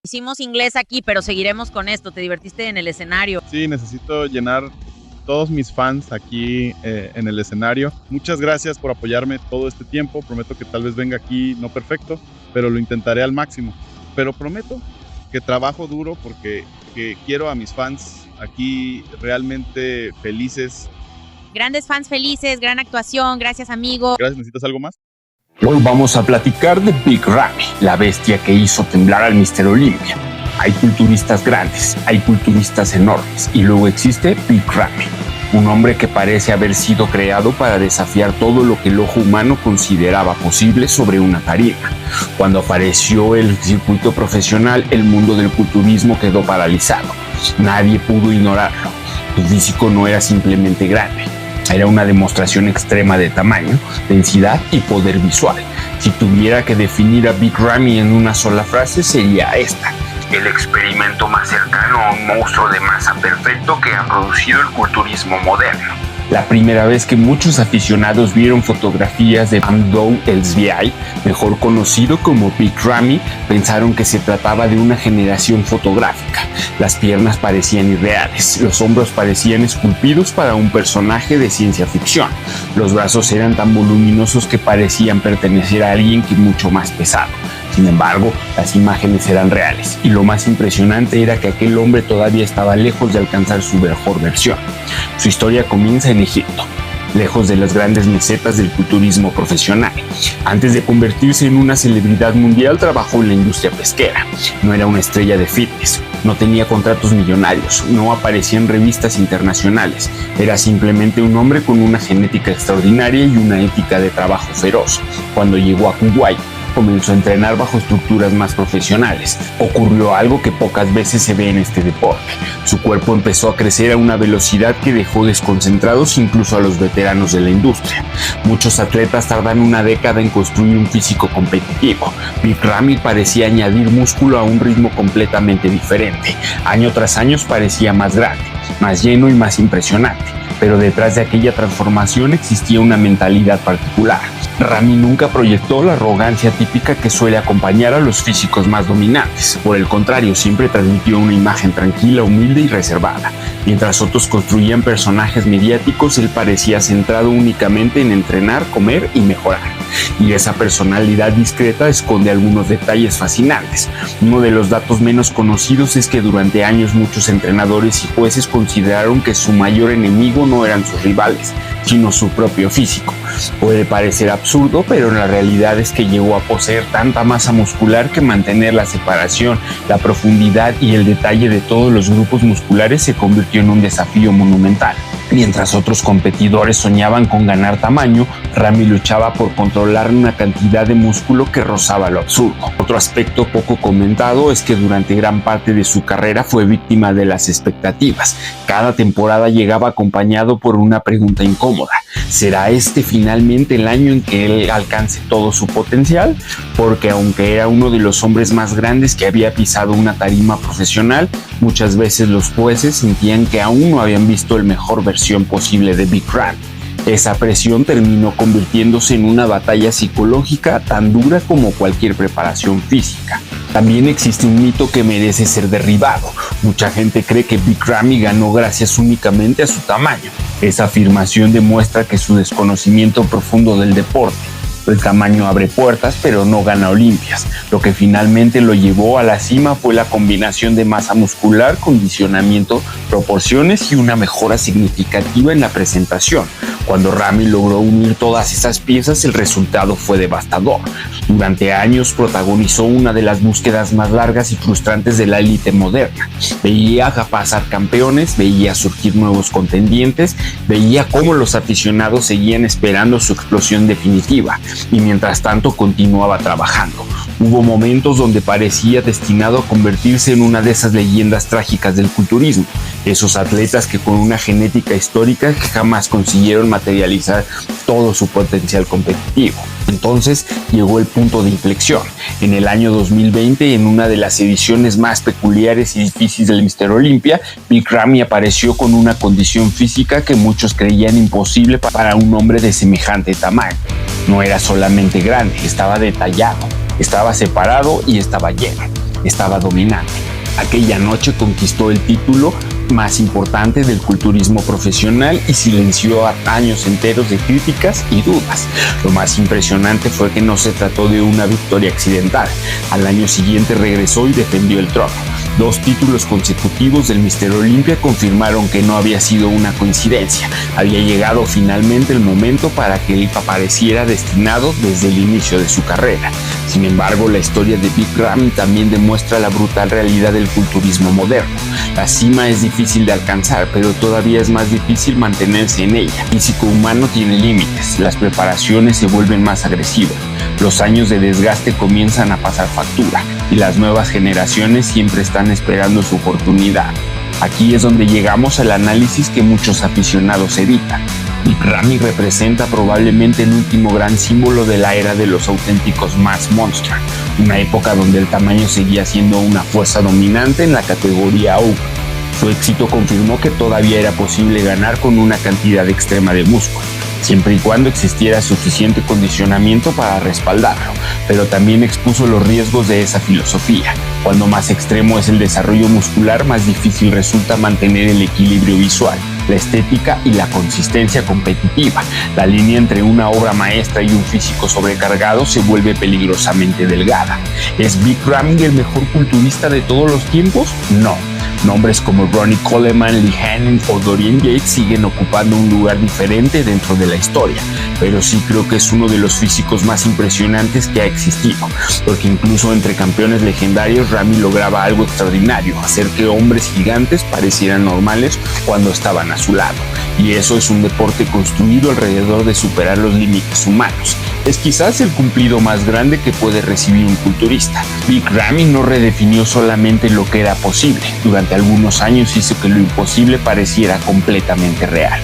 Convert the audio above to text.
Hicimos inglés aquí, pero seguiremos con esto. ¿Te divertiste en el escenario? Sí, necesito llenar todos mis fans aquí en el escenario. Muchas gracias por apoyarme todo este tiempo. Prometo que tal vez venga aquí no perfecto, pero lo intentaré al máximo. Pero prometo que trabajo duro porque que quiero a mis fans aquí realmente felices. Grandes fans felices, gran actuación, gracias amigo. Gracias, ¿necesitas algo más? Hoy vamos a platicar de Big Ramy, la bestia que hizo temblar al Mr. Olympia. Hay culturistas grandes, hay culturistas enormes y luego existe Big Ramy, un hombre que parece haber sido creado para desafiar todo lo que el ojo humano consideraba posible sobre una tarima. Cuando apareció el circuito profesional, el mundo del culturismo quedó paralizado. Nadie pudo ignorarlo. Su físico no era simplemente grande. Era una demostración extrema de tamaño, densidad y poder visual. Si tuviera que definir a Big Ramy en una sola frase, sería esta: el experimento más cercano a un monstruo de masa perfecto que ha producido el culturismo moderno. La primera vez que muchos aficionados vieron fotografías de Amdo Elsbiai, mejor conocido como Big Ramy, pensaron que se trataba de una generación fotográfica. Las piernas parecían irreales, los hombros parecían esculpidos para un personaje de ciencia ficción. Los brazos eran tan voluminosos que parecían pertenecer a alguien que mucho más pesado. Sin embargo, las imágenes eran reales y lo más impresionante era que aquel hombre todavía estaba lejos de alcanzar su mejor versión. Su historia comienza en Egipto, lejos de las grandes mesetas del culturismo profesional. Antes de convertirse en una celebridad mundial, trabajó en la industria pesquera. No era una estrella de fitness, no tenía contratos millonarios, no aparecía en revistas internacionales. Era simplemente un hombre con una genética extraordinaria y una ética de trabajo feroz. Cuando llegó a Kuwait, comenzó a entrenar bajo estructuras más profesionales. Ocurrió algo que pocas veces se ve en este deporte. Su cuerpo empezó a crecer a una velocidad que dejó desconcentrados incluso a los veteranos de la industria. Muchos atletas tardan una década en construir un físico competitivo. Big Ramy parecía añadir músculo a un ritmo completamente diferente. Año tras año parecía más grande, más lleno y más impresionante. Pero detrás de aquella transformación existía una mentalidad particular. Ramy nunca proyectó la arrogancia típica que suele acompañar a los físicos más dominantes. Por el contrario, siempre transmitió una imagen tranquila, humilde y reservada. Mientras otros construían personajes mediáticos, él parecía centrado únicamente en entrenar, comer y mejorar. Y esa personalidad discreta esconde algunos detalles fascinantes. Uno de los datos menos conocidos es que durante años muchos entrenadores y jueces consideraron que su mayor enemigo no eran sus rivales, sino su propio físico. Puede parecer absurdo, pero la realidad es que llegó a poseer tanta masa muscular que mantener la separación, la profundidad y el detalle de todos los grupos musculares se convirtió en un desafío monumental. Mientras otros competidores soñaban con ganar tamaño, Ramy luchaba por controlar una cantidad de músculo que rozaba lo absurdo. Otro aspecto poco comentado es que durante gran parte de su carrera fue víctima de las expectativas. Cada temporada llegaba acompañado por una pregunta incómoda: ¿será este finalmente el año en que él alcance todo su potencial? Porque aunque era uno de los hombres más grandes que había pisado una tarima profesional, muchas veces los jueces sentían que aún no habían visto el mejor versión posible de Big Ramy. Esa presión terminó convirtiéndose en una batalla psicológica tan dura como cualquier preparación física. También existe un mito que merece ser derribado. Mucha gente cree que Big Ramy ganó gracias únicamente a su tamaño. Esa afirmación demuestra que su desconocimiento profundo del deporte. El tamaño abre puertas, pero no gana Olimpias. Lo que finalmente lo llevó a la cima fue la combinación de masa muscular, condicionamiento, proporciones y una mejora significativa en la presentación. Cuando Ramy logró unir todas esas piezas, el resultado fue devastador. Durante años protagonizó una de las búsquedas más largas y frustrantes de la élite moderna. Veía pasar campeones, veía surgir nuevos contendientes, veía cómo los aficionados seguían esperando su explosión definitiva. Y mientras tanto continuaba trabajando. Hubo momentos donde parecía destinado a convertirse en una de esas leyendas trágicas del culturismo, esos atletas que con una genética histórica que jamás consiguieron materializar todo su potencial competitivo. Entonces llegó el punto de inflexión. En el año 2020, en una de las ediciones más peculiares y difíciles del Mr. Olympia, Big Ramy apareció con una condición física que muchos creían imposible para un hombre de semejante tamaño. No era solamente grande, estaba detallado, estaba separado y estaba lleno. estaba dominante. Aquella noche conquistó el título más importante del culturismo profesional y silenció a años enteros de críticas y dudas. Lo más impresionante fue que no se trató de una victoria accidental. Al año siguiente regresó y defendió el trono. 2 títulos consecutivos del Mr. Olympia confirmaron que no había sido una coincidencia. Había llegado finalmente el momento para que él apareciera destinado desde el inicio de su carrera. Sin embargo, la historia de Big Ramy también demuestra la brutal realidad del culturismo moderno. La cima es difícil de alcanzar, pero todavía es más difícil mantenerse en ella. El físico humano tiene límites, las preparaciones se vuelven más agresivas, los años de desgaste comienzan a pasar factura y las nuevas generaciones siempre están esperando su oportunidad. Aquí es donde llegamos al análisis que muchos aficionados evitan. Big Ramy representa probablemente el último gran símbolo de la era de los auténticos Mass Monster, una época donde el tamaño seguía siendo una fuerza dominante en la categoría Open. Su éxito confirmó que todavía era posible ganar con una cantidad extrema de músculo, siempre y cuando existiera suficiente condicionamiento para respaldarlo, pero también expuso los riesgos de esa filosofía. Cuando más extremo es el desarrollo muscular, más difícil resulta mantener el equilibrio visual, la estética y la consistencia competitiva. La línea entre una obra maestra y un físico sobrecargado se vuelve peligrosamente delgada. ¿Es Big Ramy el mejor culturista de todos los tiempos? No. Nombres como Ronnie Coleman, Lee Haney o Dorian Yates siguen ocupando un lugar diferente dentro de la historia, pero sí creo que es uno de los físicos más impresionantes que ha existido, porque incluso entre campeones legendarios Ramy lograba algo extraordinario, hacer que hombres gigantes parecieran normales cuando estaban a su lado, y eso es un deporte construido alrededor de superar los límites humanos. Es quizás el cumplido más grande que puede recibir un culturista. Big Ramy no redefinió solamente lo que era posible, durante algunos años hizo que lo imposible pareciera completamente real.